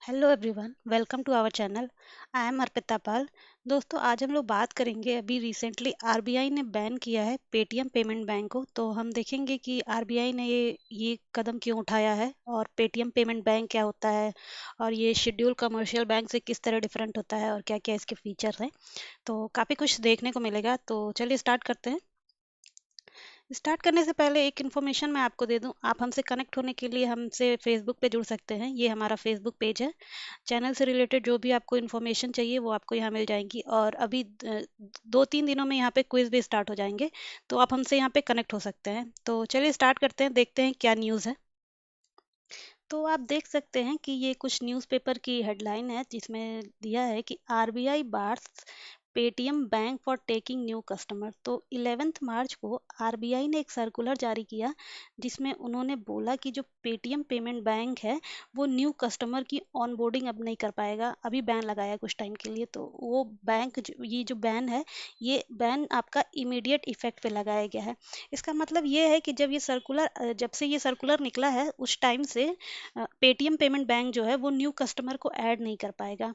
Hello everyone, welcome to our channel. I am Arpita Pal. दोस्तों, आज हम लोग बात करेंगे। अभी रिसेंटली आरबीआई ने बैन किया है पेटीएम पेमेंट बैंक को, तो हम देखेंगे कि आरबीआई ने ये कदम क्यों उठाया है और पेटीएम पेमेंट बैंक क्या होता है और ये शेड्यूल कमर्शियल बैंक से किस तरह डिफरेंट होता है और क्या क्या इसके फीचर्स हैं। तो काफ़ी कुछ देखने को मिलेगा, तो चलिए स्टार्ट करते हैं। स्टार्ट करने से पहले एक इन्फॉर्मेशन मैं आपको दे दूं। आप हमसे कनेक्ट होने के लिए हमसे फेसबुक पे जुड़ सकते हैं। ये हमारा फेसबुक पेज है। चैनल से रिलेटेड जो भी आपको इन्फॉर्मेशन चाहिए वो आपको यहाँ मिल जाएगी, और अभी 2-3 दिनों में यहाँ पे क्विज भी स्टार्ट हो जाएंगे, तो आप हमसे यहाँ पे कनेक्ट हो सकते हैं। तो चलिए स्टार्ट करते हैं, देखते हैं क्या न्यूज़ है। तो आप देख सकते हैं कि ये कुछ न्यूज़पेपर की हेडलाइन है जिसमें दिया है कि RBI bars Paytm bank for taking new customer. तो 11 मार्च को आरबीआई ने एक सर्कुलर जारी किया जिसमें उन्होंने बोला कि जो पेटीएम पेमेंट बैंक है वो न्यू कस्टमर की ऑनबोर्डिंग अब नहीं कर पाएगा। अभी बैन लगाया कुछ टाइम के लिए, तो वो बैंक ये जो बैन है, ये बैन आपका इमीडिएट इफेक्ट पे लगाया गया है। इसका मतलब ये है कि जब से ये सर्कुलर निकला है उस टाइम से पेटीएम पेमेंट बैंक जो है वो न्यू कस्टमर को ऐड नहीं कर पाएगा।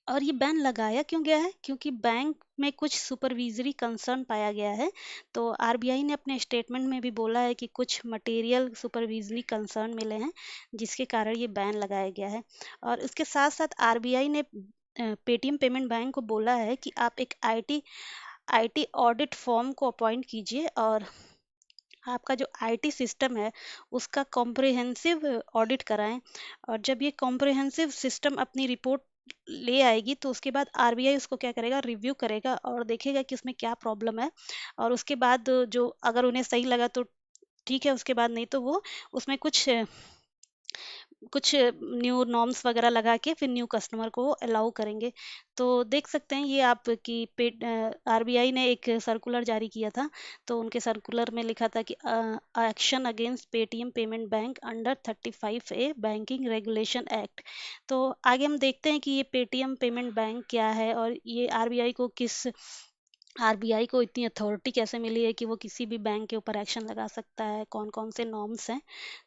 और ये बैन लगाया क्यों गया है? क्योंकि बैंक में कुछ सुपरविजरी कंसर्न पाया गया है। तो आरबीआई ने अपने स्टेटमेंट में भी बोला है कि कुछ मटेरियल सुपरविजरी कंसर्न मिले हैं जिसके कारण ये बैन लगाया गया है। और उसके साथ साथ आरबीआई ने पेटीएम पेमेंट बैंक को बोला है कि आप एक आईटी आईटी ऑडिट फॉर्म को अपॉइंट कीजिए और आपका जो आईटी सिस्टम है उसका कॉम्प्रिहेंसिव ऑडिट कराएं। और जब ये कॉम्प्रिहेंसिव सिस्टम अपनी रिपोर्ट ले आएगी तो उसके बाद आरबीआई उसको क्या करेगा, रिव्यू करेगा और देखेगा कि उसमें क्या प्रॉब्लम है। और उसके बाद जो अगर उन्हें सही लगा तो ठीक है, उसके बाद नहीं तो वो उसमें कुछ न्यू नॉर्म्स वगैरह लगा के फिर न्यू कस्टमर को अलाउ करेंगे। तो देख सकते हैं ये आप कि आरबीआई ने एक सर्कुलर जारी किया था। तो उनके सर्कुलर में लिखा था कि action against Paytm payment bank under 35A banking regulation act. तो आगे हम देखते हैं कि ये पेटीएम पेमेंट बैंक क्या है और ये आरबीआई को इतनी अथॉरिटी कैसे मिली है कि वो किसी भी बैंक के ऊपर एक्शन लगा सकता है, कौन कौन से नॉर्म्स हैं।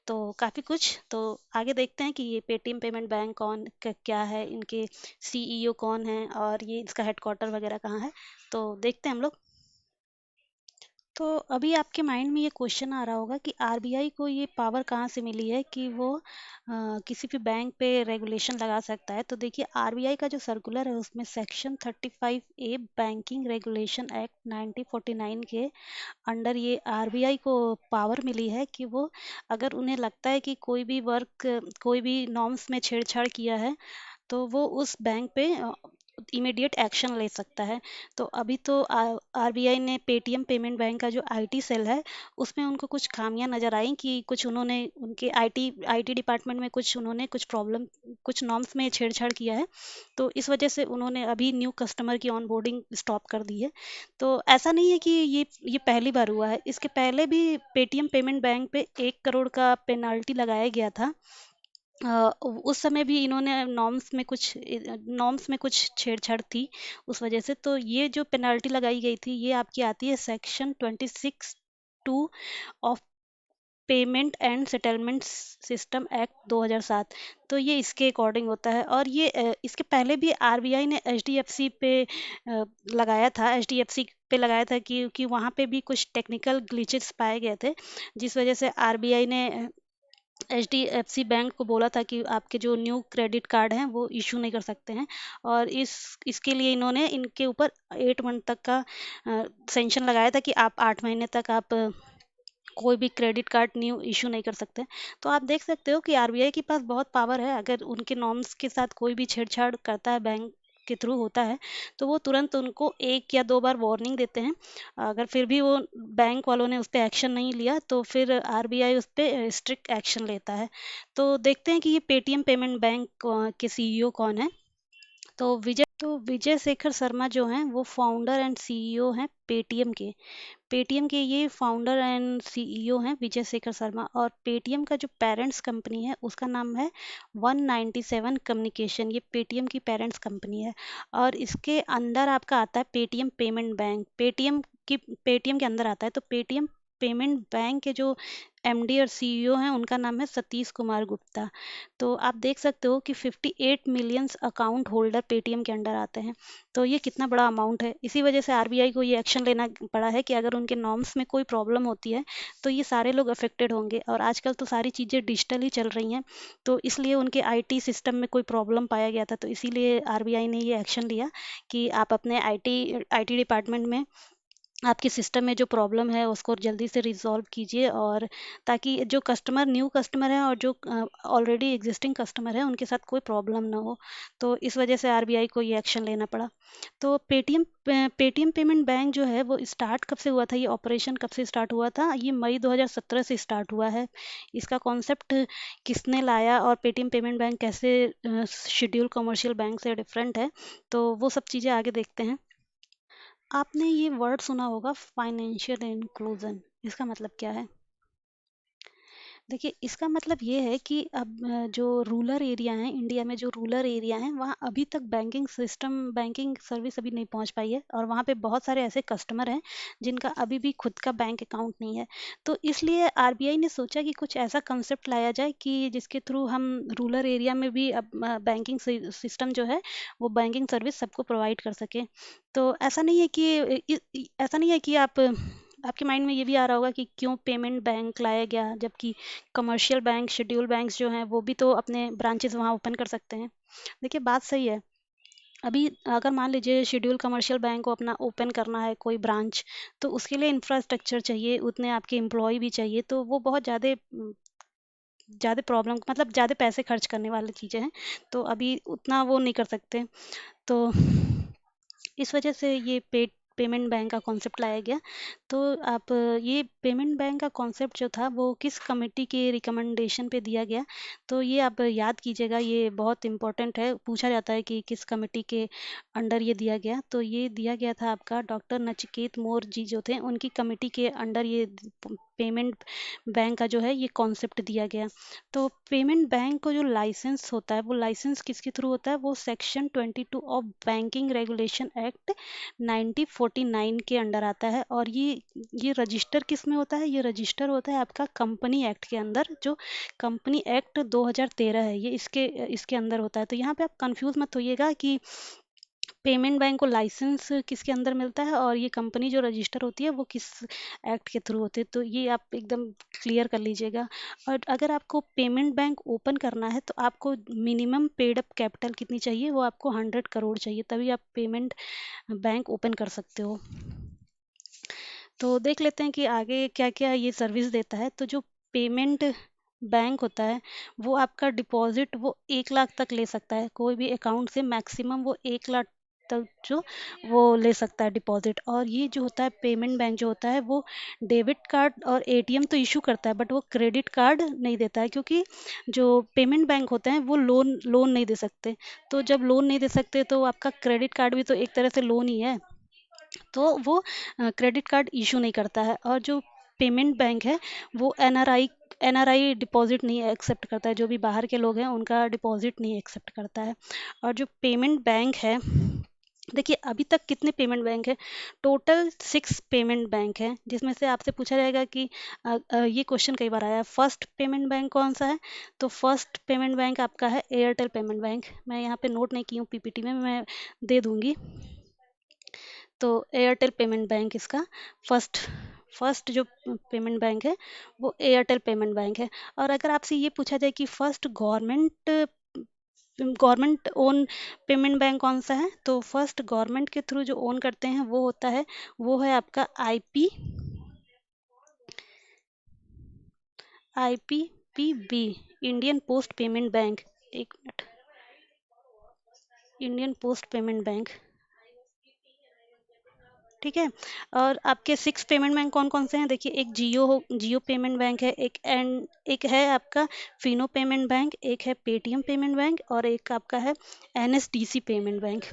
तो काफ़ी कुछ। तो आगे देखते हैं कि ये पेटीएम पेमेंट बैंक क्या है, इनके सीईओ कौन है और ये इसका हेडक्वार्टर वगैरह कहाँ है। तो देखते हैं हम लोग। तो अभी आपके माइंड में ये क्वेश्चन आ रहा होगा कि आरबीआई को ये पावर कहाँ से मिली है कि वो किसी भी बैंक पे रेगुलेशन लगा सकता है। तो देखिए, आरबीआई का जो सर्कुलर है उसमें section 35A banking regulation act 1949 के अंडर ये आरबीआई को पावर मिली है कि वो, अगर उन्हें लगता है कि कोई भी नॉर्म्स में छेड़छाड़ किया है तो वो उस बैंक पे इमीडिएट एक्शन ले सकता है। तो अभी तो आरबीआई ने पेटीएम पेमेंट बैंक का जो आईटी सेल है उसमें उनको कुछ खामियां नजर आई कि कुछ उन्होंने उनके आईटी डिपार्टमेंट में कुछ प्रॉब्लम, कुछ नॉर्म्स में छेड़छाड़ किया है। तो इस वजह से उन्होंने अभी न्यू कस्टमर की ऑनबोर्डिंग स्टॉप कर दी है। तो ऐसा नहीं है कि ये पहली बार हुआ है, इसके पहले भी पेटीएम पेमेंट बैंक पे 1 करोड़ का पेनाल्टी लगाया गया था। उस समय भी इन्होंने नॉर्म्स में कुछ छेड़छाड़ थी उस वजह से। तो ये जो पेनाल्टी लगाई गई थी ये आपकी आती है section 26(2) of payment and settlement system act 2007। तो ये इसके अकॉर्डिंग होता है। और ये इसके पहले भी आरबीआई ने एचडीएफसी पे लगाया था क्योंकि वहाँ पे भी कुछ टेक्निकल ग्लिचेस पाए गए थे, जिस वजह से आरबीआई ने एचडीएफसी बैंक को बोला था कि आपके जो न्यू क्रेडिट कार्ड हैं वो इशू नहीं कर सकते हैं। और इसके लिए इन्होंने इनके ऊपर 8 मंथ तक का सेंशन लगाया था कि आप 8 महीने तक आप कोई भी क्रेडिट कार्ड न्यू इशू नहीं कर सकते। तो आप देख सकते हो कि आरबीआई के पास बहुत पावर है। अगर उनके नॉर्म्स के साथ कोई भी छेड़छाड़ करता है, बैंक के थ्रू होता है, तो वो तुरंत उनको 1 या 2 बार वार्निंग देते हैं। अगर फिर भी वो बैंक वालों ने उस पर एक्शन नहीं लिया तो फिर आरबीआई उस पर स्ट्रिक्ट एक्शन लेता है। तो देखते हैं कि ये पेटीएम पेमेंट बैंक के सीईओ कौन है। तो विजय शेखर शर्मा जो हैं वो फाउंडर एंड सीईओ हैं पेटीएम के। पेटीएम के ये फाउंडर एंड सीईओ हैं विजय शेखर शर्मा। और पेटीएम का जो पेरेंट्स कंपनी है उसका नाम है 197 कम्युनिकेशन। ये पेटीएम की पेरेंट्स कंपनी है और इसके अंदर आपका आता है पेटीएम पेमेंट बैंक। पेटीएम के अंदर आता है। तो पेटीएम पेमेंट बैंक के जो एमडी और सीईओ हैं उनका नाम है सतीश कुमार गुप्ता। तो आप देख सकते हो कि 58 मिलियंस अकाउंट होल्डर पेटीएम के अंडर आते हैं। तो ये कितना बड़ा अमाउंट है। इसी वजह से आरबीआई को ये एक्शन लेना पड़ा है कि अगर उनके नॉर्म्स में कोई प्रॉब्लम होती है तो ये सारे लोग अफेक्टेड होंगे। और आजकल तो सारी चीज़ें डिजिटल ही चल रही हैं, तो इसलिए उनके आईटी सिस्टम में कोई प्रॉब्लम पाया गया था, तो इसीलिए आरबीआई ने ये एक्शन लिया कि आप अपने आईटी आईटी डिपार्टमेंट में आपके सिस्टम में जो प्रॉब्लम है उसको जल्दी से रिजॉल्व कीजिए, और ताकि जो कस्टमर न्यू कस्टमर है और जो ऑलरेडी एग्जिस्टिंग कस्टमर है उनके साथ कोई प्रॉब्लम ना हो। तो इस वजह से आरबीआई को ये एक्शन लेना पड़ा। तो पेटीएम पेमेंट बैंक जो है वो स्टार्ट कब से हुआ था, ये ऑपरेशन कब से स्टार्ट हुआ था? ये मई 2017 से स्टार्ट हुआ है। इसका कॉन्सेप्ट किसने लाया और पेटीएम पेमेंट बैंक कैसे शेड्यूल कमर्शियल बैंक से डिफरेंट है, तो वो सब चीज़ें आगे देखते हैं। आपने ये वर्ड सुना होगा, फाइनेंशियल इंक्लूजन। इसका मतलब क्या है? देखिए, इसका मतलब ये है कि अब जो रूरल एरिया हैं, इंडिया में जो रूरल एरिया हैं, वहाँ अभी तक बैंकिंग सिस्टम, बैंकिंग सर्विस अभी नहीं पहुँच पाई है, और वहाँ पे बहुत सारे ऐसे कस्टमर हैं जिनका अभी भी खुद का बैंक अकाउंट नहीं है। तो इसलिए आरबीआई ने सोचा कि कुछ ऐसा कंसेप्ट लाया जाए कि जिसके थ्रू हम रूरल एरिया में भी अब बैंकिंग सिस्टम जो है वो बैंकिंग सर्विस सबको प्रोवाइड कर सके। तो ऐसा नहीं है कि ऐसा नहीं है कि आपके माइंड में ये भी आ रहा होगा कि क्यों पेमेंट बैंक लाया गया, जबकि कमर्शियल बैंक, शेड्यूल बैंक्स जो हैं वो भी तो अपने ब्रांचेस वहाँ ओपन कर सकते हैं। देखिए, बात सही है। अभी अगर मान लीजिए शेड्यूल कमर्शियल बैंक को अपना ओपन करना है कोई ब्रांच, तो उसके लिए इंफ्रास्ट्रक्चर चाहिए, उतने आपके एम्प्लॉय भी चाहिए, तो वो बहुत ज़्यादा ज़्यादा प्रॉब्लम, मतलब ज़्यादा पैसे खर्च करने वाली चीज़ें हैं। तो अभी उतना वो नहीं कर सकते। तो इस वजह से ये पेमेंट बैंक का कॉन्सेप्ट लाया गया। तो आप ये पेमेंट बैंक का कॉन्सेप्ट जो था वो किस कमेटी के रिकमेंडेशन पे दिया गया, तो ये आप याद कीजिएगा, ये बहुत इंपॉर्टेंट है। पूछा जाता है कि किस कमेटी के अंडर ये दिया गया, तो ये दिया गया था आपका डॉक्टर नचिकेत मौर्य जी जो थे, उनकी कमेटी के अंडर ये पेमेंट बैंक का जो है ये कॉन्सेप्ट दिया गया। तो पेमेंट बैंक को जो लाइसेंस होता है, वो लाइसेंस किसके थ्रू होता है? वो section 22 of banking regulation act 1949 के अंडर आता है। और ये रजिस्टर किस में होता है? ये रजिस्टर होता है आपका कंपनी एक्ट के अंदर, जो कंपनी एक्ट 2013 है, ये इसके इसके अंदर होता है। तो यहाँ पे आप कंफ्यूज मत होइएगा कि पेमेंट बैंक को लाइसेंस किसके अंदर मिलता है और ये कंपनी जो रजिस्टर होती है वो किस एक्ट के थ्रू होती है। तो ये आप एकदम क्लियर कर लीजिएगा। और अगर आपको पेमेंट बैंक ओपन करना है तो आपको मिनिमम पेड अप कैपिटल कितनी चाहिए? वो आपको 100 करोड़ चाहिए, तभी आप पेमेंट बैंक ओपन कर सकते हो। तो देख लेते हैं कि आगे क्या क्या ये सर्विस देता है। तो जो पेमेंट बैंक होता है वो आपका डिपॉजिट वो 1 लाख तक ले सकता है, कोई भी अकाउंट से मैक्सिमम वो 1 लाख तक जो वो ले सकता है डिपॉजिट। और ये जो होता है पेमेंट बैंक जो होता है वो डेबिट कार्ड और एटीएम तो इशू करता है, बट वो क्रेडिट कार्ड नहीं देता है, क्योंकि जो पेमेंट बैंक होते हैं वो लोन लोन नहीं दे सकते। तो जब लोन नहीं दे सकते तो आपका क्रेडिट कार्ड भी तो एक तरह से लोन ही है, तो वो क्रेडिट कार्ड इशू नहीं करता है। और जो पेमेंट बैंक है वो एनआरआई डिपॉजिट नहीं एक्सेप्ट करता है, जो भी बाहर के लोग हैं उनका डिपॉजिट नहीं एक्सेप्ट करता है। और जो पेमेंट बैंक है, देखिए अभी तक कितने पेमेंट बैंक है? टोटल 6 पेमेंट बैंक हैं, जिसमें से आपसे पूछा जाएगा कि ये क्वेश्चन कई बार आया है, फर्स्ट पेमेंट बैंक कौन सा है? तो फर्स्ट पेमेंट बैंक आपका है एयरटेल पेमेंट बैंक। मैं यहाँ पे नोट नहीं की हूँ पीपीटी में, मैं दे दूंगी। तो एयरटेल पेमेंट बैंक इसका फर्स्ट फर्स्ट जो पेमेंट बैंक है वो एयरटेल पेमेंट बैंक है। और अगर आपसे ये पूछा जाए कि first government own payment bank कौन सा है, तो फर्स्ट गवर्नमेंट के थ्रू जो ओन करते हैं वो होता है, वो है आपका IPPB, Indian Post Payment Bank. एक minute, Indian Post Payment Bank, ठीक है। और आपके 6 पेमेंट बैंक कौन कौन से हैं? देखिए, एक जियो पेमेंट बैंक है, एक है आपका फिनो पेमेंट बैंक, एक है पेटीएम पेमेंट बैंक, और एक आपका है एनएसडीसी पेमेंट बैंक।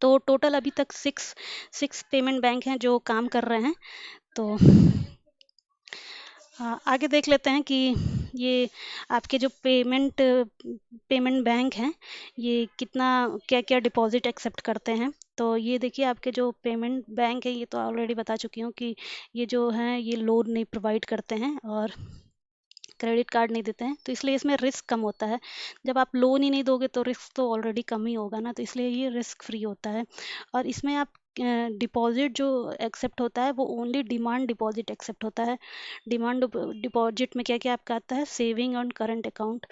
तो टोटल अभी तक सिक्स पेमेंट बैंक हैं जो काम कर रहे हैं। तो आगे देख लेते हैं कि ये आपके जो पेमेंट बैंक हैं, ये कितना क्या क्या डिपॉजिट एक्सेप्ट करते हैं। तो ये देखिए, आपके जो पेमेंट बैंक है, ये तो ऑलरेडी बता चुकी हूँ कि ये जो हैं ये लोन नहीं प्रोवाइड करते हैं और क्रेडिट कार्ड नहीं देते हैं, तो इसलिए इसमें रिस्क कम होता है। जब आप लोन ही नहीं दोगे तो रिस्क तो ऑलरेडी कम ही होगा ना, तो इसलिए ये रिस्क फ्री होता है। और इसमें आप डिपॉजिट जो एक्सेप्ट होता है वो ओनली डिमांड डिपॉजिट एक्सेप्ट होता है। डिमांड डिपॉजिट में क्या क्या आपका आता है, सेविंग और करंट अकाउंट।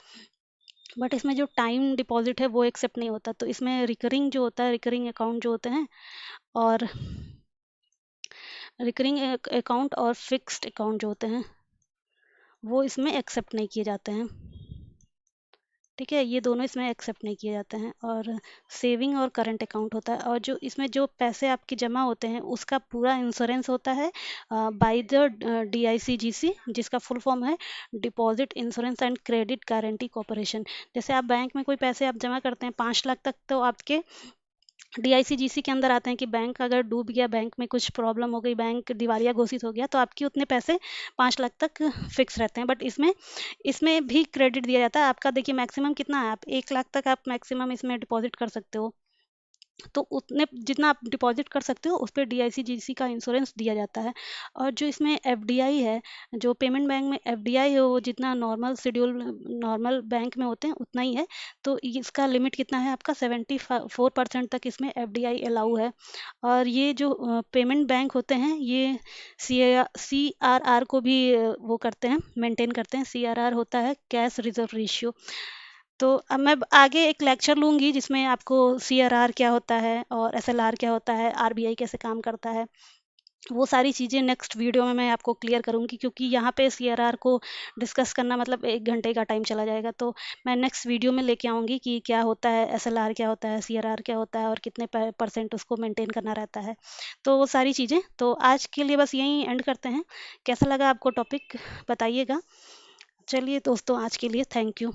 बट इसमें जो टाइम डिपॉजिट है वो एक्सेप्ट नहीं होता। तो इसमें रिकरिंग जो होता है, रिकरिंग अकाउंट जो होते हैं, और रिकरिंग अकाउंट और फिक्स्ड अकाउंट जो होते हैं वो इसमें एक्सेप्ट नहीं किए जाते हैं। ठीक है, ये दोनों इसमें एक्सेप्ट नहीं किए जाते हैं। और सेविंग और करंट अकाउंट होता है, और जो इसमें जो पैसे आपके जमा होते हैं उसका पूरा इंश्योरेंस होता है बाय द DICGC, जिसका फुल फॉर्म है deposit insurance and credit guarantee corporation. जैसे आप बैंक में कोई पैसे आप जमा करते हैं 5 लाख तक, तो आपके DICGC के अंदर आते हैं कि बैंक अगर डूब गया, बैंक में कुछ प्रॉब्लम हो गई, बैंक दिवालिया घोषित हो गया, तो आपके उतने पैसे 5 लाख तक फिक्स रहते हैं। बट इसमें इसमें भी क्रेडिट दिया जाता है। आपका देखिए मैक्सिमम कितना है, आप 1 लाख तक आप मैक्सिमम इसमें डिपॉजिट कर सकते हो। तो उतने जितना आप डिपॉजिट कर सकते हो उस पे DICGC का इंश्योरेंस दिया जाता है। और जो इसमें FDI है, जो पेमेंट बैंक में FDI है, वो जितना नॉर्मल शेड्यूल नॉर्मल बैंक में होते हैं उतना ही है। तो इसका लिमिट कितना है आपका, 74% तक इसमें FDI अलाउ है। और ये जो पेमेंट बैंक होते हैं, ये CRR को भी वो करते हैं, मेंटेन करते हैं। CRR होता है कैश रिजर्व रेशियो। तो अब मैं आगे एक लेक्चर लूँगी जिसमें आपको CRR क्या होता है और SLR क्या होता है, RBI कैसे काम करता है, वो सारी चीज़ें नेक्स्ट वीडियो में मैं आपको क्लियर करूँगी। क्योंकि यहाँ पे CRR को डिस्कस करना मतलब 1 घंटे का टाइम चला जाएगा। तो मैं नेक्स्ट वीडियो में लेके आऊँगी कि क्या होता है, SLR क्या होता है, CRR क्या होता है, और कितने परसेंट उसको मेंटेन करना रहता है। तो वो सारी चीज़ें, तो आज के लिए बस यहीं एंड करते हैं। कैसा लगा आपको टॉपिक बताइएगा। चलिए दोस्तों, आज के लिए थैंक यू।